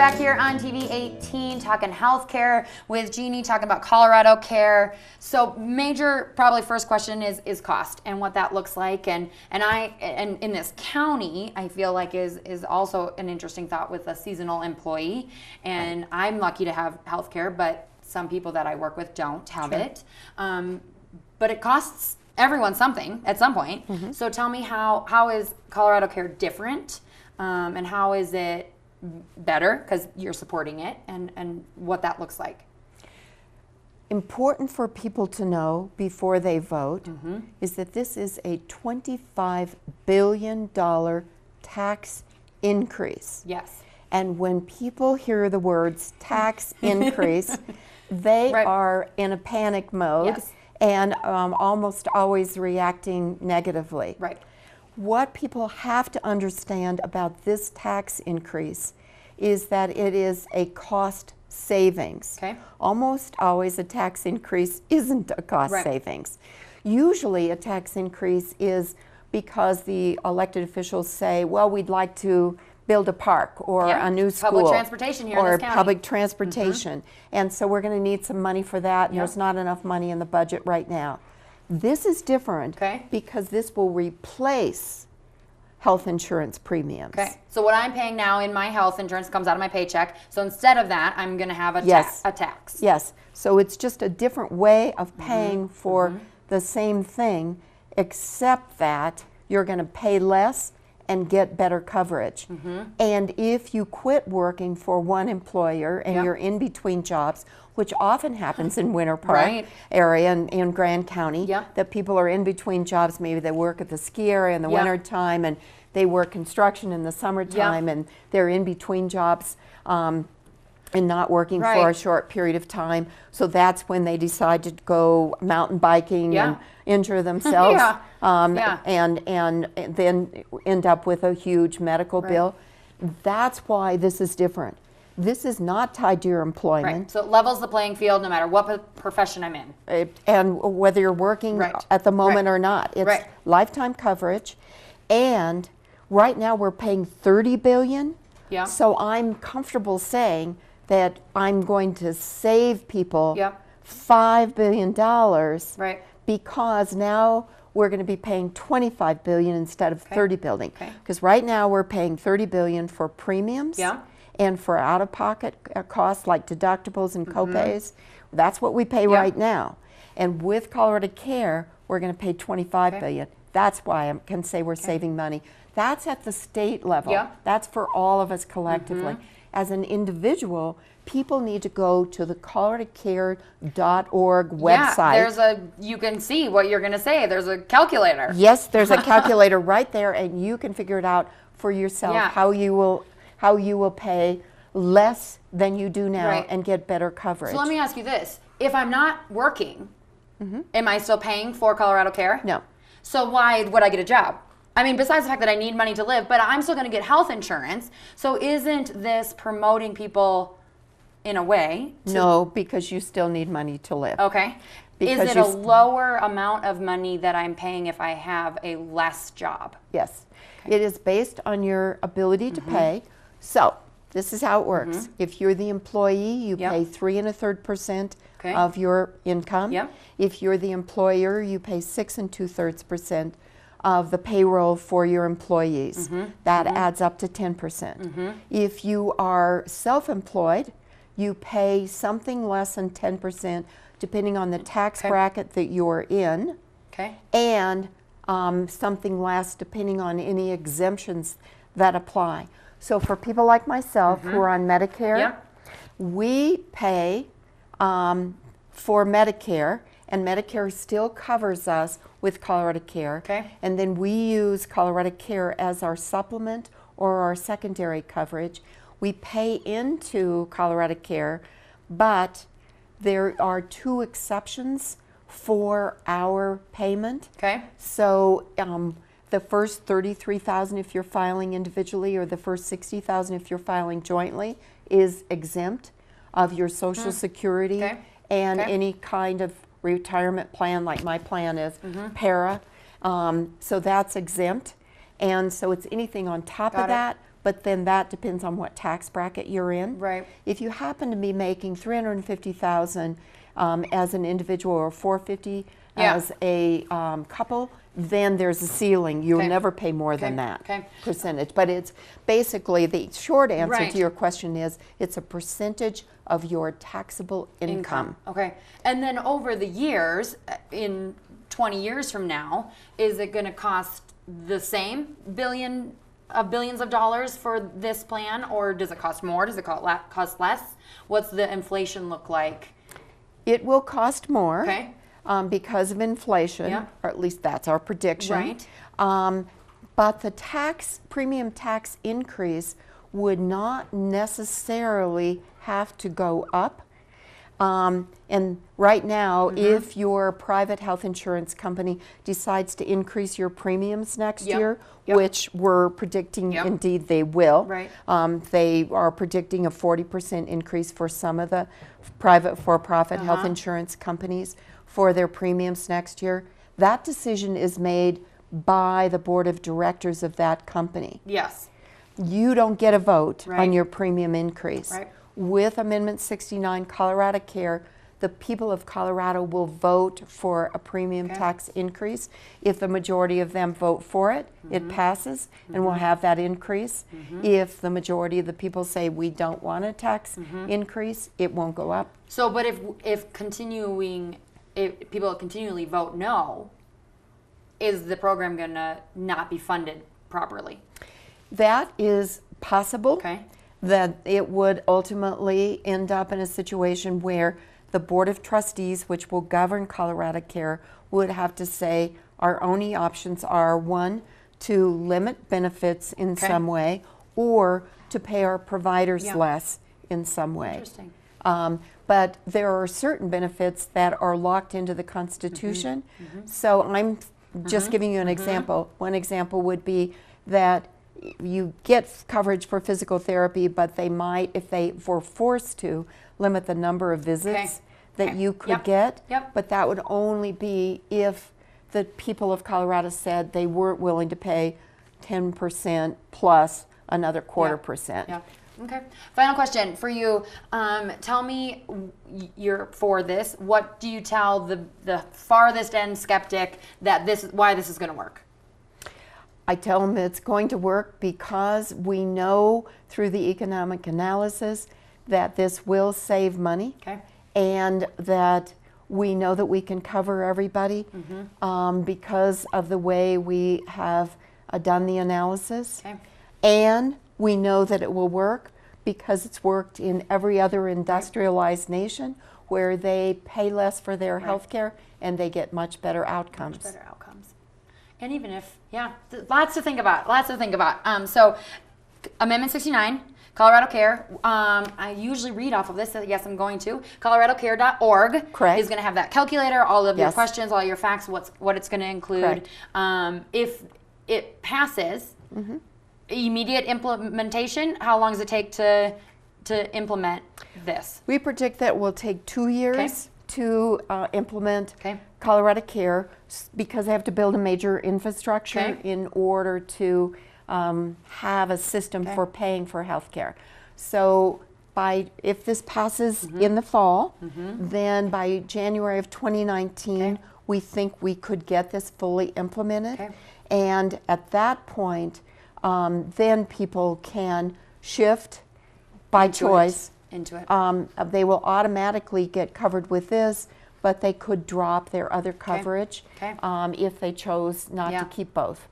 back here on TV 18 talking healthcare with Jeanne, talking about Colorado Care. So major, probably first question is cost and what that looks like. And in this county, I feel like is also an interesting thought with a seasonal employee. And I'm lucky to have healthcare, but some people that I work with don't have it. But it costs everyone something at some point. So tell me how is Colorado Care different, and how is it better because you're supporting it, and what that looks like. Important for people to know before they vote is that this is a $25 billion tax increase. Yes. And when people hear the words tax increase, they are in a panic mode and almost always reacting negatively. Right. What people have to understand about this tax increase is that it is a cost savings. Okay. Almost always a tax increase isn't a cost savings. Usually a tax increase is because the elected officials say, well, we'd like to build a park or a new school. Public transportation here in this county. Public transportation. And so we're going to need some money for that, and there's not enough money in the budget right now. This is different because this will replace health insurance premiums. Okay. So what I'm paying now in my health insurance comes out of my paycheck. So instead of that, I'm going to have a tax. Yes. So it's just a different way of paying for the same thing, except that you're going to pay less and get better coverage. And if you quit working for one employer and you're in between jobs, which often happens in Winter Park area and in Grand County, that people are in between jobs. Maybe they work at the ski area in the winter time, and they work construction in the summertime, and they're in between jobs and not working for a short period of time. So that's when they decide to go mountain biking and injure themselves and then end up with a huge medical bill. That's why this is different. This is not tied to your employment. So it levels the playing field no matter what profession I'm in. And whether you're working at the moment or not. It's lifetime coverage. And right now we're paying $30 billion. So I'm comfortable saying that I'm going to save people $5 billion because now we're going to be paying $25 billion instead of $30 billion. Because right now we're paying $30 billion for premiums and for out-of-pocket costs like deductibles and copays. That's what we pay right now. And with Colorado Care, we're going to pay $25 billion. That's why I can say we're saving money. That's at the state level. That's for all of us collectively. As an individual, people need to go to the coloradocare.org website. You can see what you're going to say. There's a calculator. Yes, there's a calculator right there, and you can figure it out for yourself how you will pay less than you do now and get better coverage. So let me ask you this. If I'm not working, am I still paying for Colorado Care? No. So why would I get a job? I mean, besides the fact that I need money to live, but I'm still going to get health insurance. So isn't this promoting people in a way? No, because you still need money to live. Okay. Is it a lower amount of money that I'm paying if I have a less job? Yes. It is based on your ability to pay. So this is how it works. If you're the employee, you pay 3 1/3% of your income. If you're the employer, you pay 6 2/3% of the payroll for your employees. That adds up to 10%. If you are self-employed, you pay something less than 10% depending on the tax bracket that you're in, and something less depending on any exemptions that apply. So for people like myself who are on Medicare, we pay for Medicare, and Medicare still covers us with Colorado Care. And then we use Colorado Care as our supplement or our secondary coverage. We pay into Colorado Care, but there are 2 exceptions for our payment. So the first $33,000 if you're filing individually, or the first $60,000 if you're filing jointly, is exempt of your Social Security and any kind of retirement plan, like my plan is para. So that's exempt. And so it's anything on top of that but then that depends on what tax bracket you're in. Right. If you happen to be making $350,000 as an individual or $450,000 as a couple, then there's a ceiling. You'll never pay more than that percentage. But it's basically, the short answer to your question is, it's a percentage of your taxable income. Okay. And then over the years, in 20 years from now, is it going to cost the same billions of dollars for this plan, or does it cost more? Does it cost less? What's the inflation look like? It will cost more because of inflation, or at least that's our prediction. Right. But the premium tax increase would not necessarily have to go up. And right now, if your private health insurance company decides to increase your premiums next year, which we're predicting indeed they will, they are predicting a 40% increase for some of the private for-profit health insurance companies for their premiums next year. That decision is made by the board of directors of that company. Yes. You don't get a vote on your premium increase. Right. With Amendment 69, Colorado Care, the people of Colorado will vote for a premium tax increase. If the majority of them vote for it, it passes, and we'll have that increase. If the majority of the people say we don't want a tax increase, it won't go up. So, but if people continually vote no, is the program going to not be funded properly? That is possible. That it would ultimately end up in a situation where the Board of Trustees, which will govern Colorado Care, would have to say our only options are, one, to limit benefits in some way, or to pay our providers less in some way. Interesting. But there are certain benefits that are locked into the Constitution. So I'm just giving you an example. One example would be that you get coverage for physical therapy, but they might, if they were forced to, limit the number of visits that you could get. But that would only be if the people of Colorado said they weren't willing to pay 10% plus another quarter percent. Okay. Final question for you. Tell me, you're for this. What do you tell the farthest end skeptic that why this is going to work? I tell them it's going to work because we know through the economic analysis that this will save money, and that we know that we can cover everybody because of the way we have done the analysis. And we know that it will work because it's worked in every other industrialized nation where they pay less for their health care and they get much better outcomes. And even if, lots to think about, so Amendment 69, Colorado Care, I usually read off of this, so yes, I'm going to. ColoradoCare.org is going to have that calculator, all of your questions, all your facts, what it's going to include. If it passes, immediate implementation, how long does it take to implement this? We predict that it will take 2 years to implement Colorado Care because they have to build a major infrastructure in order to have a system for paying for health care. So if this passes in the fall, then by January of 2019, we think we could get this fully implemented. And at that point, then people can shift by choice into it. They will automatically get covered with this, but they could drop their other coverage if they chose not to keep both.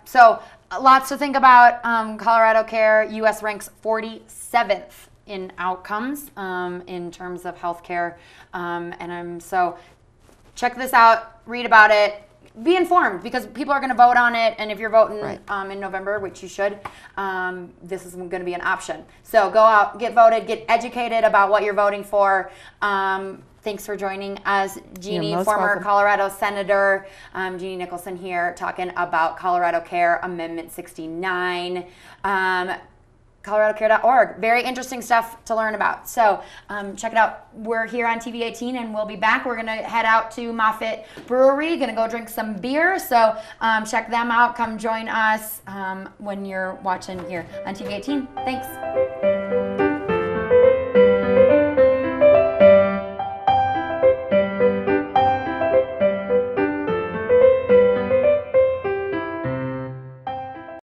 So lots to think about. Colorado Care, U.S. ranks 47th in outcomes in terms of healthcare. So check this out, read about it. Be informed because people are going to vote on it, and if you're voting in November, which you should, this is going to be an option. So go out, get voted, get educated about what you're voting for. Thanks for joining us, Jeanne, former welcome. Colorado Senator. Jeanne Nicholson here talking about Colorado Care Amendment 69. coloradocare.org. Very interesting stuff to learn about. So check it out. We're here on TV 18 and we'll be back. We're going to head out to Moffett Brewery, going to go drink some beer. So check them out. Come join us when you're watching here on TV 18. Thanks.